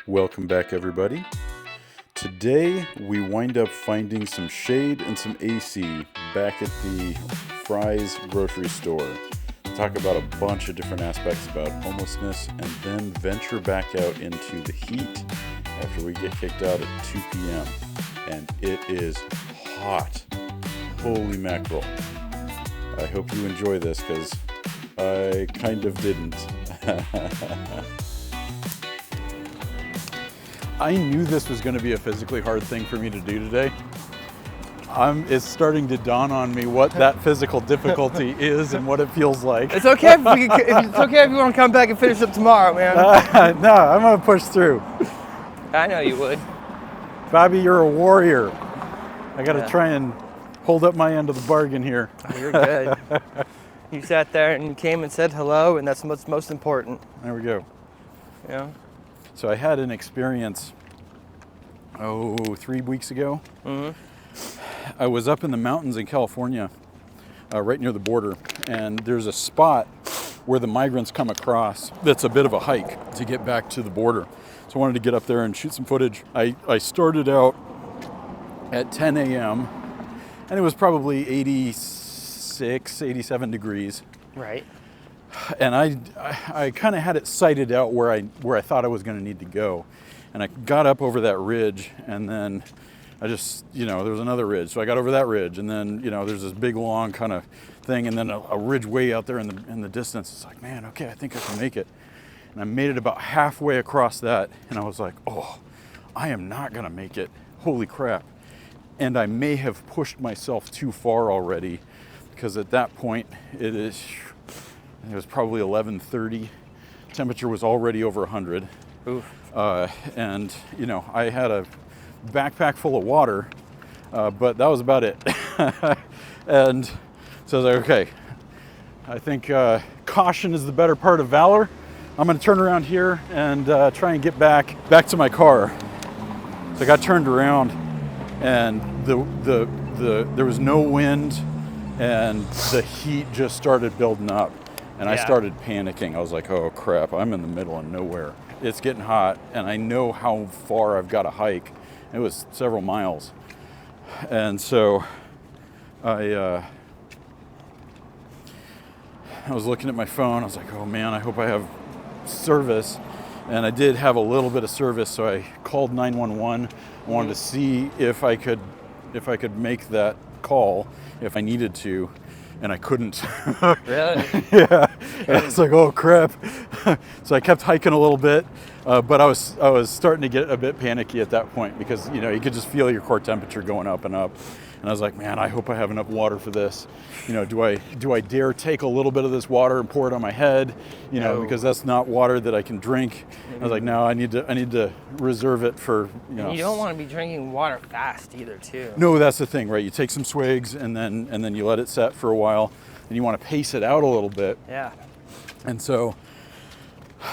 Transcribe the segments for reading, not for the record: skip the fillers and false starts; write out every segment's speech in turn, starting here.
Welcome back, everybody. Today we wind up finding some shade and some AC back at the Fry's grocery store to talk about a bunch of different aspects about homelessness and then venture back out into the heat after we get kicked out at 2 p.m. And it is hot. Holy mackerel. I hope you enjoy this because I kind of didn't. I knew this was going to be a physically hard thing for me to do today. It's starting to dawn on me what that physical difficulty is and what it feels like. It's okay it's okay if you want to come back and finish up tomorrow, man. No, I'm going to push through. I know you would. Bobby, you're a warrior. I got to try and hold up my end of the bargain here. Oh, you're good. You sat there and you came and said hello, and that's what's most important. There we go. Yeah. So I had an experience, 3 weeks ago. Mm-hmm. I was up in the mountains in California, right near the border, and there's a spot where the migrants come across that's a bit of a hike to get back to the border. So I wanted to get up there and shoot some footage. I started out at 10 a.m., and it was probably 86, 87 degrees. Right. And I kind of had it sighted out where I thought I was going to need to go. And I got up over that ridge, and then I just, there was another ridge. So I got over that ridge, and then, there's this big, long kind of thing, and then a ridge way out there in the distance. It's like, man, okay, I think I can make it. And I made it about halfway across that, and I was like, oh, I am not going to make it. Holy crap. And I may have pushed myself too far already, because at that point, it was probably 11:30. Temperature was already over 100. Oof. And, I had a backpack full of water, but that was about it. And so I was like, okay, I think caution is the better part of valor. I'm going to turn around here and try and get back to my car. So I got turned around, and there was no wind, and the heat just started building up. And I started panicking. I was like, oh crap, I'm in the middle of nowhere. It's getting hot, and I know how far I've got to hike. It was several miles. And so I was looking at my phone. I was like, oh man, I hope I have service. And I did have a little bit of service, so I called 911. I wanted to see if I could make that call if I needed to. And I couldn't. Really? Yeah. And I was like, oh crap. So I kept hiking a little bit, but I was starting to get a bit panicky at that point because you could just feel your core temperature going up and up. And I was like, man, I hope I have enough water for this. Do I dare take a little bit of this water and pour it on my head? No. Because that's not water that I can drink. I was like, no, I need to reserve it for. You don't want to be drinking water fast either, too. No, that's the thing, right? You take some swigs and then you let it set for a while, and you want to pace it out a little bit. Yeah. And so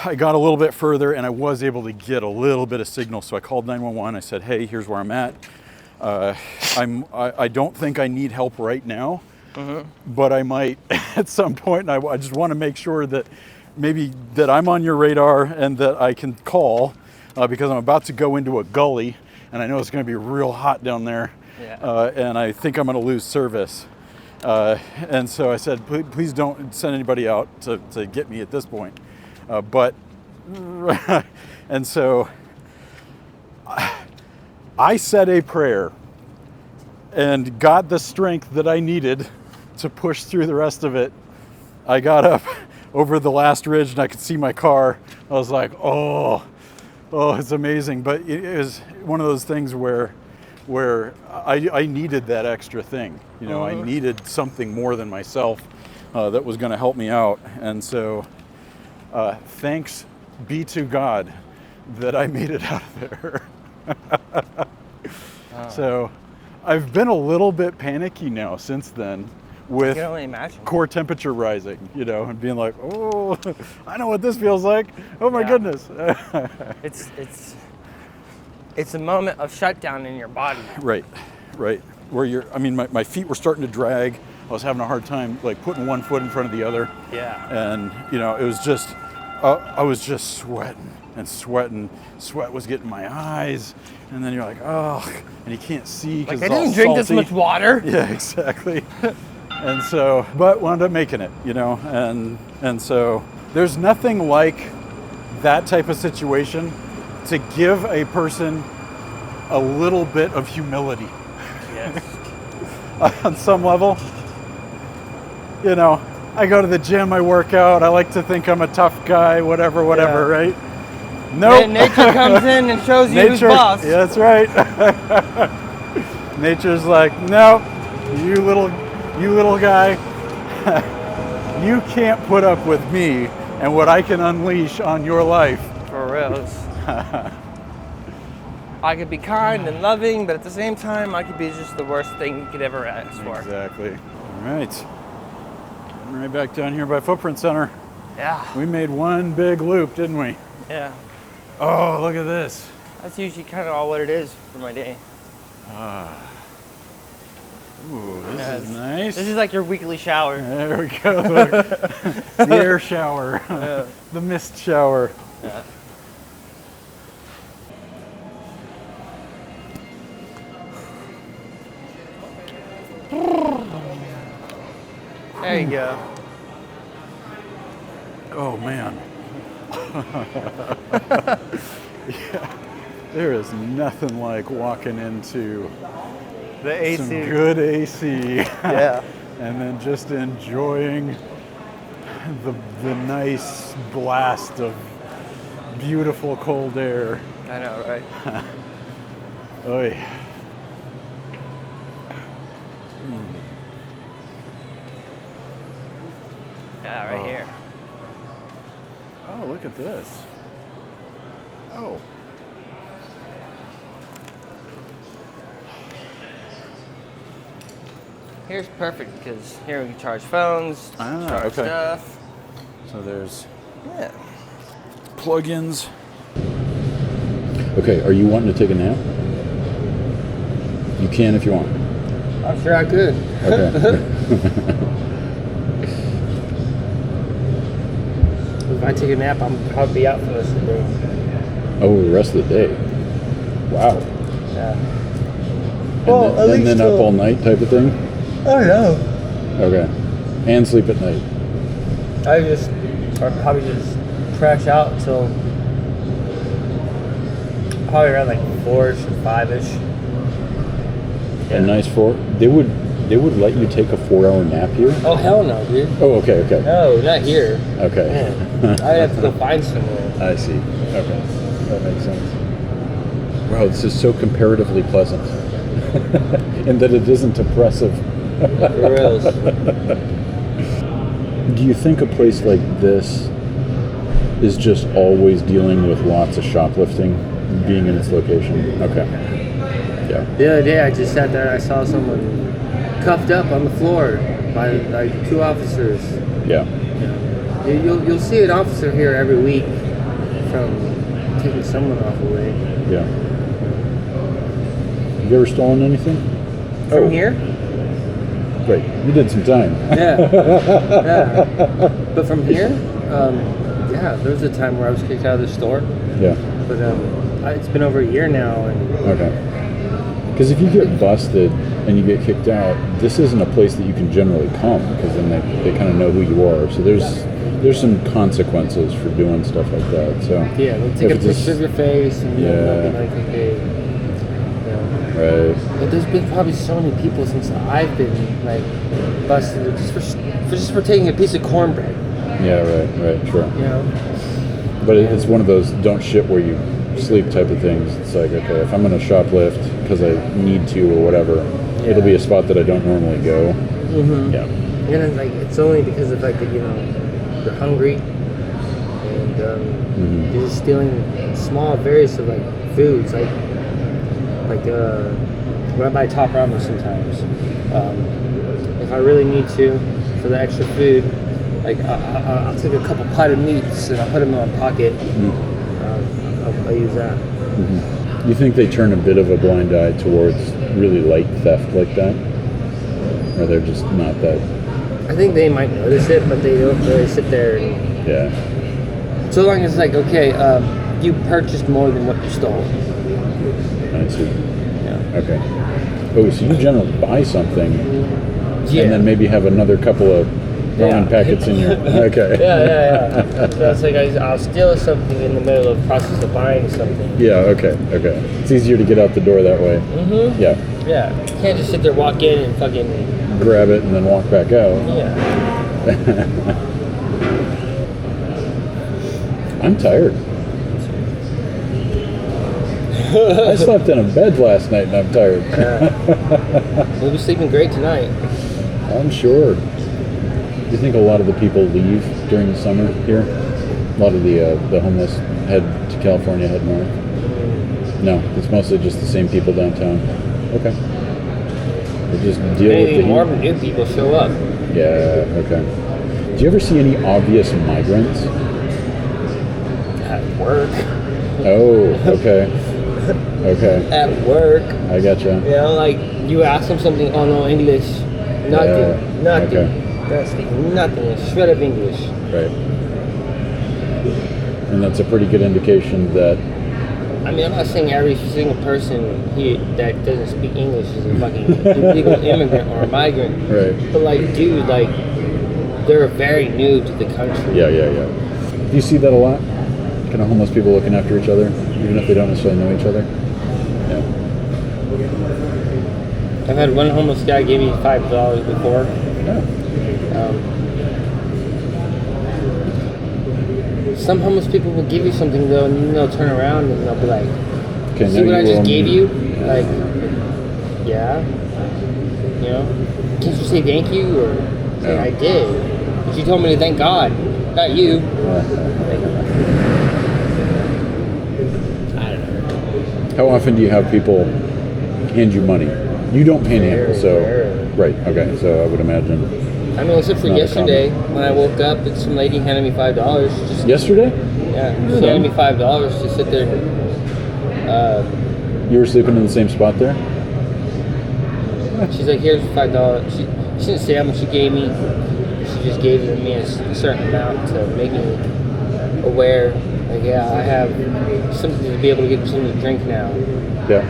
I got a little bit further, and I was able to get a little bit of signal. So I called 911. I said, hey, here's where I'm at. I don't think I need help right now, but I might at some point. And I just want to make sure that maybe that I'm on your radar and that I can call because I'm about to go into a gully, and I know it's going to be real hot down there. Yeah. And I think I'm going to lose service. And so I said, please don't send anybody out to get me at this point. And so I said a prayer and got the strength that I needed to push through the rest of it. I got up over the last ridge and I could see my car. I was like, oh, it's amazing. But it was one of those things where I needed that extra thing. I needed something more than myself that was going to help me out. And so thanks be to God that I made it out of there. So I've been a little bit panicky now since then with core temperature rising, and being like, oh, I know what this feels like. Oh my goodness. It's a moment of shutdown in your body. Right. Where my feet were starting to drag. I was having a hard time like putting one foot in front of the other. Yeah. And it was just I was just sweating and sweating. Sweat was getting my eyes, and then you're like, oh, and you can't see because Like, it's I all didn't drink this salty. much water. Yeah, exactly. And so, but wound up making it, you know, and so there's nothing like that type of situation to give a person a little bit of humility. Yes. On some level. You know, I go to the gym, I work out, I like to think I'm a tough guy, whatever, right? Nope. And nature comes in and shows you who's boss. Yeah, that's right. Nature's like, no, you little guy, you can't put up with me and what I can unleash on your life. For reals. I could be kind and loving, but at the same time, I could be just the worst thing you could ever ask for. Exactly. All right. Right back down here by Footprint Center. Yeah. We made one big loop, didn't we? Yeah. Oh, look at this. That's usually kind of all what it is for my day. Ooh, this is nice. This is like your weekly shower. There we go. The air shower. Yeah. The mist shower. Yeah. There you go. Oh, man. Yeah. There is nothing like walking into The AC. some good AC. Yeah. And then just enjoying the nice blast of beautiful cold air. I know, right? Oy. Yeah, right Oh. here. Oh, look at this. Oh. Here's perfect because here we can charge phones, charge okay. stuff. So there's Yeah. plugins. Okay, are you wanting to take a nap? You can if you want. I'm sure I could. Okay. If I take a nap, I'll be out for the rest of the day. Oh, the rest of the day. Wow. Yeah. And then up all night type of thing? Oh no. Okay. And sleep at night. I'll probably just crash out till probably around like 4-ish or 5-ish. A nice 4. They would let you take a 4-hour nap here? Oh hell no, dude. Oh, okay. No, not here. Okay. Man, I'd have to go find somewhere. I see. Okay. That makes sense. Wow, this is so comparatively pleasant. And that it isn't oppressive. For reals. Do you think a place like this is just always dealing with lots of shoplifting, being in its location? Okay. Yeah. The other day I just sat there and I saw someone cuffed up on the floor by like 2 officers. Yeah. You'll see an officer here every week from taking someone off away. Yeah. Have you ever stolen anything? From here? Great. You did some time. Yeah. But from here, yeah, there was a time where I was kicked out of the store. Yeah. But it's been over a year now. And Okay. Because if you get busted and you get kicked out, this isn't a place that you can generally come because then they kind of know who you are. So there's some consequences for doing stuff like that. So yeah, they'll take a picture of your face and they'll be like, okay. Right. But there's been probably so many people since I've been like busted just for taking a piece of cornbread. Yeah, right, sure. You know? But it's one of those don't shit where you sleep type of things. It's like, okay, if I'm going to shoplift because I need to or whatever, it'll be a spot that I don't normally go. Mm-hmm. Yeah. And then, like, it's only because of like, you're hungry and you're just stealing small various of like foods, like when I buy top ramen sometimes, if I really need to for the extra food, like I'll take a couple potted meats and I'll put them in my pocket. I'll use that. Mm-hmm. You think they turn a bit of a blind eye towards really light theft like that, or they're just not that? I think they might notice it, but they don't really sit there and So long as like, okay, you purchased more than what you stole. I see. Yeah. Okay. Oh, so you generally buy something Yeah. and then maybe have another couple of ramen packets in your... Okay. Yeah. So it's like I'll steal something in the middle of the process of buying something. Yeah, okay. It's easier to get out the door that way. Mm-hmm. Yeah. Yeah. You can't just sit there, walk in, and fucking... Grab it and then walk back out. Yeah. I'm tired. I slept in a bed last night and I'm tired. We'll be sleeping great tonight. I'm sure. Do you think a lot of the people leave during the summer here? A lot of the homeless head to California, head north? No, it's mostly just the same people downtown. Okay. They just deal with the heat. More new people show up. Yeah, okay. Do you ever see any obvious migrants? At work. Oh, okay. Okay. At work. I gotcha. You know, like you ask them something, oh no, English. Nothing. Yeah, Nothing. okay. That's nothing. A shred of English. Right. And that's a pretty good indication that... I mean, I'm not saying every single person here that doesn't speak English is a fucking illegal immigrant or a migrant. Right. But like, dude, like, they're very new to the country. Yeah. Do you see that a lot? Kind of homeless people looking after each other, even if they don't necessarily know each other? Yeah. I've had one homeless guy give me $5 before. Yeah. Some homeless people will give you something though, and then they'll turn around and they'll be like, Okay, "See now what I just gave you?" Yeah. Like, yeah, you know, can't you say thank you or say Yeah. I did? But you told me to thank God, not you. I don't know. How often do you have people hand you money? You don't panhandle, so... Rarely. Right, okay, so I would imagine... I mean, except for Not a yesterday when I woke up and some lady handed me $5. Just Yesterday? yeah, she handed me $5 to sit there. You were sleeping in the same spot there? She's like, here's $5. She didn't say how much she gave me. She just gave it to me a certain amount to make me aware. Like, yeah, I have something to be able to get something to drink now. Yeah.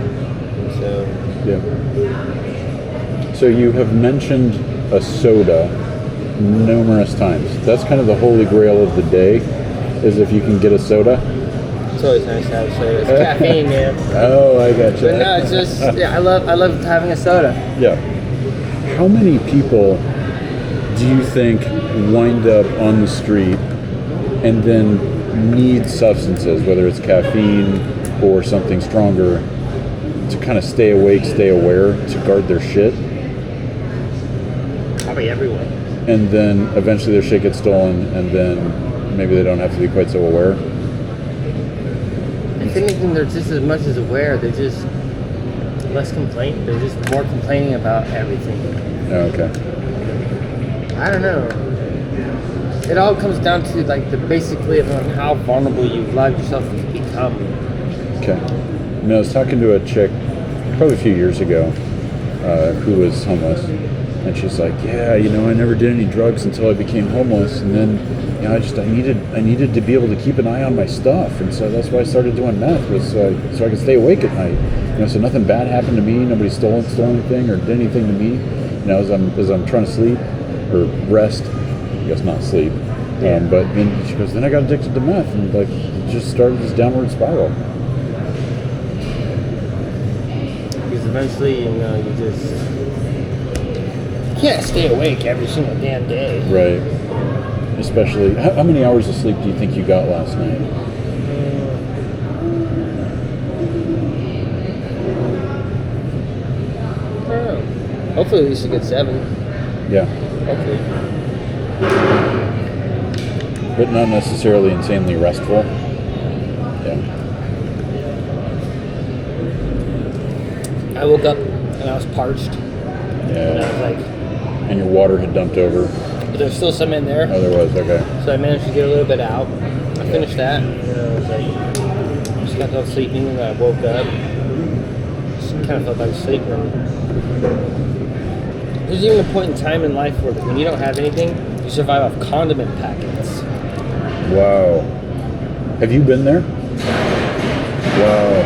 So, Yeah. So you have mentioned a soda numerous times. That's kind of the holy grail of the day, is if you can get a soda. it's always nice to have soda. It's caffeine, man. Oh, I gotcha. But no, it's just, yeah, I love having a soda. Yeah. How many people do you think wind up on the street and then need substances, whether it's caffeine or something stronger, to kind of stay awake, stay aware, to guard their shit? Probably everyone. And then eventually their shit gets stolen, and then maybe they don't have to be quite so aware. If anything, they're just as much as aware. They're just less complaining. They're just more complaining about everything. Oh, okay. I don't know. It all comes down to like the basically on how vulnerable you've allowed yourself to become. Okay. You know, I was talking to a chick probably a few years ago who was homeless, and she's like, "Yeah, you know, I never did any drugs until I became homeless, and then, you know, I needed to be able to keep an eye on my stuff, and so that's why I started doing meth, was so I could stay awake at night. You know, so nothing bad happened to me, nobody stole anything or did anything to me. You know, as I'm trying to sleep or rest, I guess not sleep." But then she goes, then I got addicted to meth, and like it just started this downward spiral. Because eventually, you know, you can't stay awake every single damn day. Right. Especially, how many hours of sleep do you think you got last night? I don't know. Hopefully, at least you get 7. Yeah. Hopefully. But not necessarily insanely restful. Yeah. I woke up and I was parched. And I Yeah. was like, And your water had dumped over. but there's still some in there. Oh, there was. Okay. So I managed to get a little bit out. I finished that. And I was like, just got done sleeping, and I woke up. Just kind of felt like sleeping. There's even a point in time in life where when you don't have anything, you survive off condiment packets. Wow. Have you been there? Wow.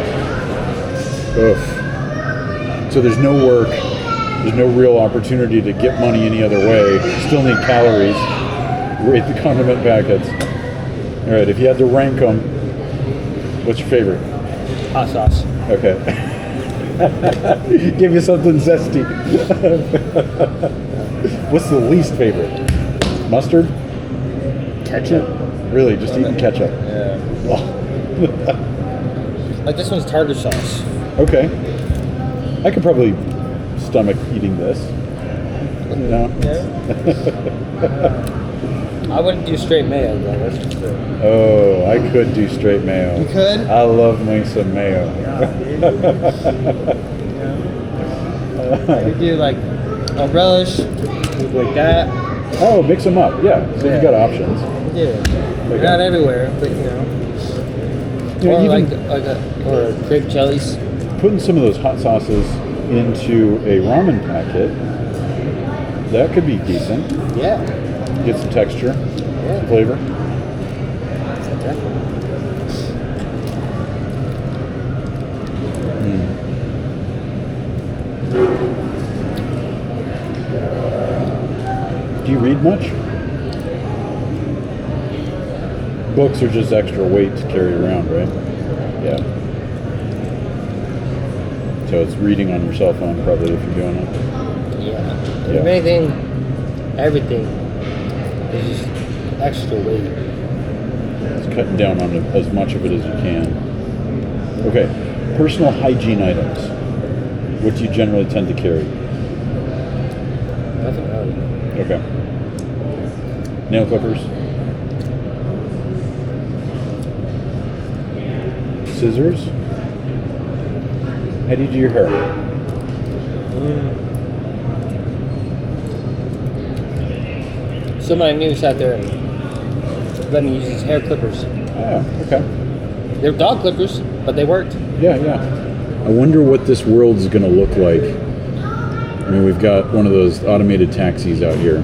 Oof. So there's no work. There's no real opportunity to get money any other way. Still need calories. Rate the condiment packets. All right, if you had to rank them, what's your favorite? Hot sauce. Okay. Give you something zesty. What's the least favorite? Mustard? Ketchup. Really, just eating ketchup? Yeah. Oh. Like this one's tartar sauce. Okay. I could probably stomach eating this. No? Yeah. I wouldn't do straight mayo, though. That's for sure. Oh, I could do straight mayo. You could? I love me some mayo. I could do like a relish, like that. Oh, mix them up. Yeah. So you got options. Yeah. Okay. Not everywhere, but you know. You know, Or even or grape jellies. putting some of those hot sauces into a ramen packet, that could be decent. Yeah. Get some texture, Yeah. some flavor. Definitely. Do you read much? Books are just extra weight to carry around, right? Yeah. So it's reading on your cell phone, probably, if you're doing it. Yeah. Yeah. If anything, everything is just extra weight. It's cutting down on as much of it as you can. Okay, personal hygiene items. What do you generally tend to carry? Nothing really. Okay. Nail clippers. Scissors. How do you do your hair? Somebody new sat there and let me use these hair clippers. Oh, okay. They're dog clippers, but they worked. Yeah. I wonder what this world's going to look like. I mean, we've got one of those automated taxis out here.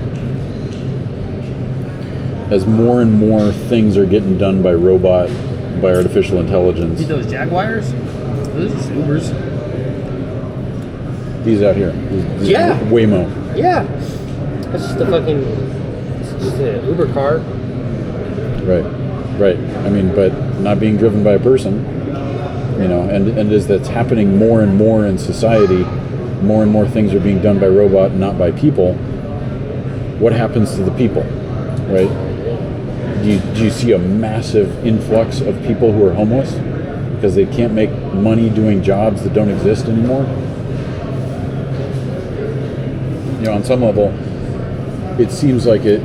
As more and more things are getting done by robot, by artificial intelligence. See those Jaguars? Those are just Ubers. These out here. These Yeah. Waymo. Yeah. That's just it's just an Uber car. Right. I mean, but not being driven by a person, you know, and as that's happening more and more in society, more and more things are being done by robot, not by people. What happens to the people, right? Do you see a massive influx of people who are homeless because they can't make money doing jobs that don't exist anymore? You know, on some level, it seems like it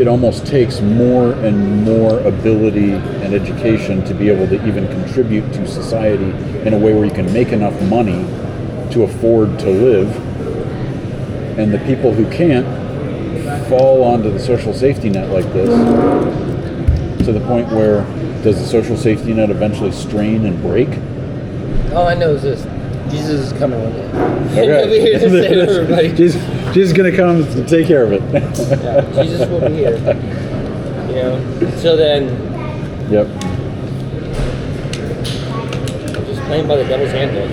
almost takes more and more ability and education to be able to even contribute to society in a way where you can make enough money to afford to live. And the people who can't fall onto the social safety net like this, to the point where does the social safety net eventually strain and break? All I know is this: Jesus is coming one day. Okay. He'll be here to save everybody. Jesus is going to come to take care of it. Yeah, Jesus will be here. You know. Until then, Yep. I'm just playing by the devil's handbook.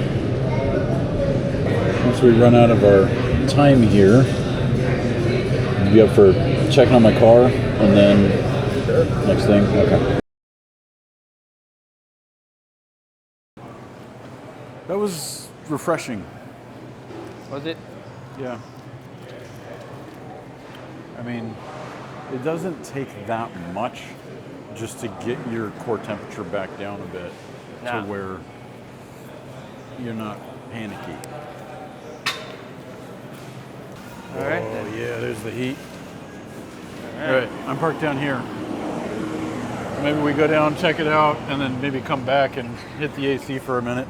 Once we run out of our time here, I'll be up for checking on my car and then next thing. Okay. That was refreshing. Was it? Yeah. I mean, it doesn't take that much just to get your core temperature back down a bit Nah. to where you're not panicky. All right. Oh, Then. yeah, there's the heat. All All right, I'm parked down here. Maybe we go down, check it out, and then maybe come back and hit the AC for a minute.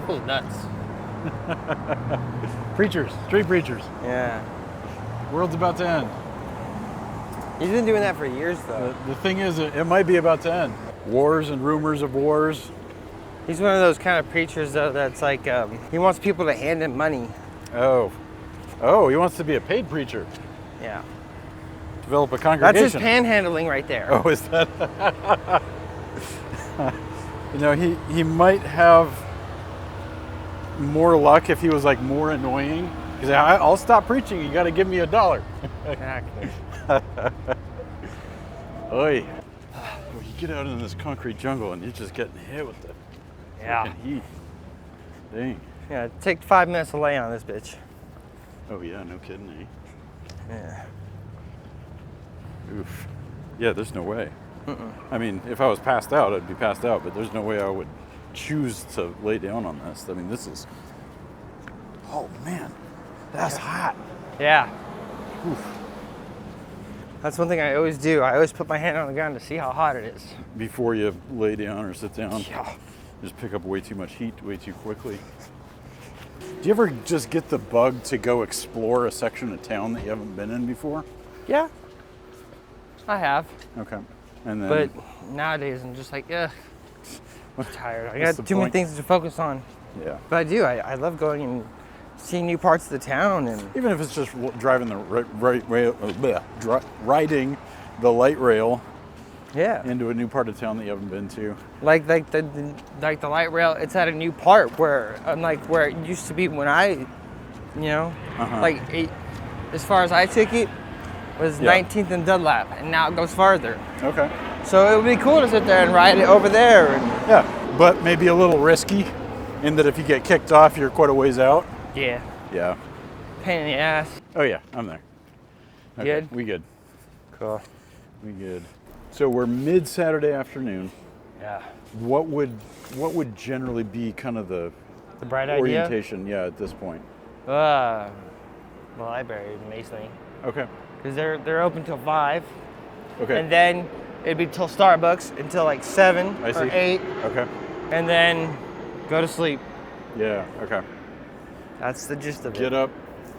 Feels nuts. Preachers, street preachers. Yeah. World's about to end. He's been doing that for years, though. The thing is, it might be about to end. Wars and rumors of wars. He's one of those kind of preachers, though, that's like, he wants people to hand him money. Oh, he wants to be a paid preacher. Yeah. develop a That's congregation. his panhandling right there. Oh, is that? You know, he might have more luck if he was like more annoying. He's like, I'll stop preaching. You got to give me $1. Exactly. Oy. Well, you get out in this concrete jungle and you're just getting hit with the Yeah. freaking heat. Dang. Yeah, take 5 minutes to lay on this bitch. Oh yeah, no kidding, eh? Yeah. Oof. Yeah, there's no way. I mean, if I was passed out, I'd be passed out, but there's no way I would choose to lay down on this. I mean, this is... Oh man, that's hot. Yeah. Oof. That's one thing I always do. I always put my hand on the ground to see how hot it is. Before you lay down or sit down, Yeah. just pick up way too much heat way too quickly. Do you ever just get the bug to go explore a section of town that you haven't been in before? Yeah. I have. Okay. And then, But nowadays I'm just like, ugh, I'm tired. I What's got the too many point? things to focus on. yeah. But I do. I love going and seeing new parts of the town and Even if it's just driving the riding the light rail yeah. into a new part of town that you haven't been to. Like the light rail, it's at a new part where unlike where it used to be when I, like as far as I took it was Yeah. 19th and Dunlap, and now it goes farther. Okay. So it would be cool to sit there and ride it over there. And Yeah, but maybe a little risky in that if you get kicked off, you're quite a ways out. yeah, Yeah. pain in the ass. Oh yeah, I'm there. Okay, Good? We good. Cool. We good. So we're mid Saturday afternoon. Yeah. What would generally be kind of the The bright idea. orientation? Yeah, at this point. The library in Masonry, Okay. because they're open till 5, Okay. and then it'd be till Starbucks until like 7 I or see. 8, Okay. and then go to sleep. Yeah. Okay. That's the gist of it. Get up,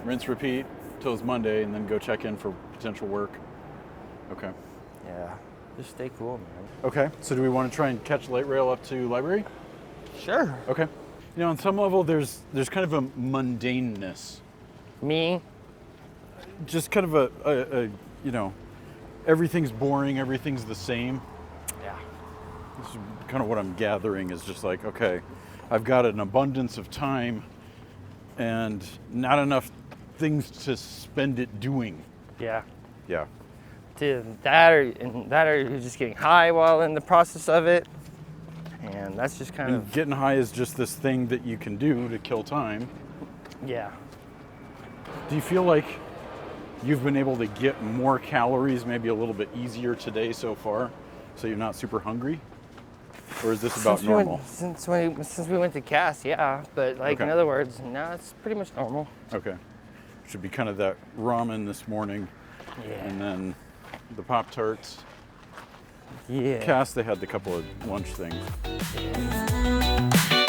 rinse, repeat till it's Monday, and then go check in for potential work. Okay. Yeah. Just stay cool, man. Okay. So do we want to try and catch light rail up to library? Sure. Okay. You know, on some level, there's kind of a mundaneness. Me? Just kind of a everything's boring, everything's the same. Yeah. This is kind of what I'm gathering is just like, okay, I've got an abundance of time and not enough things to spend it doing. Yeah. Yeah. To that or you're just getting high while in the process of it. And that's just kind And of, getting high is just this thing that you can do to kill time. yeah. Do you feel like you've been able to get more calories maybe a little bit easier today so far, so you're not super hungry? Or is this about normal? Since we went to Cass, yeah. But like Okay. in other words, no, it's pretty much normal. Okay. Should be kind of that ramen this morning, Yeah. and then the Pop-Tarts. Yeah. Cass, they had the couple of lunch things. Yeah.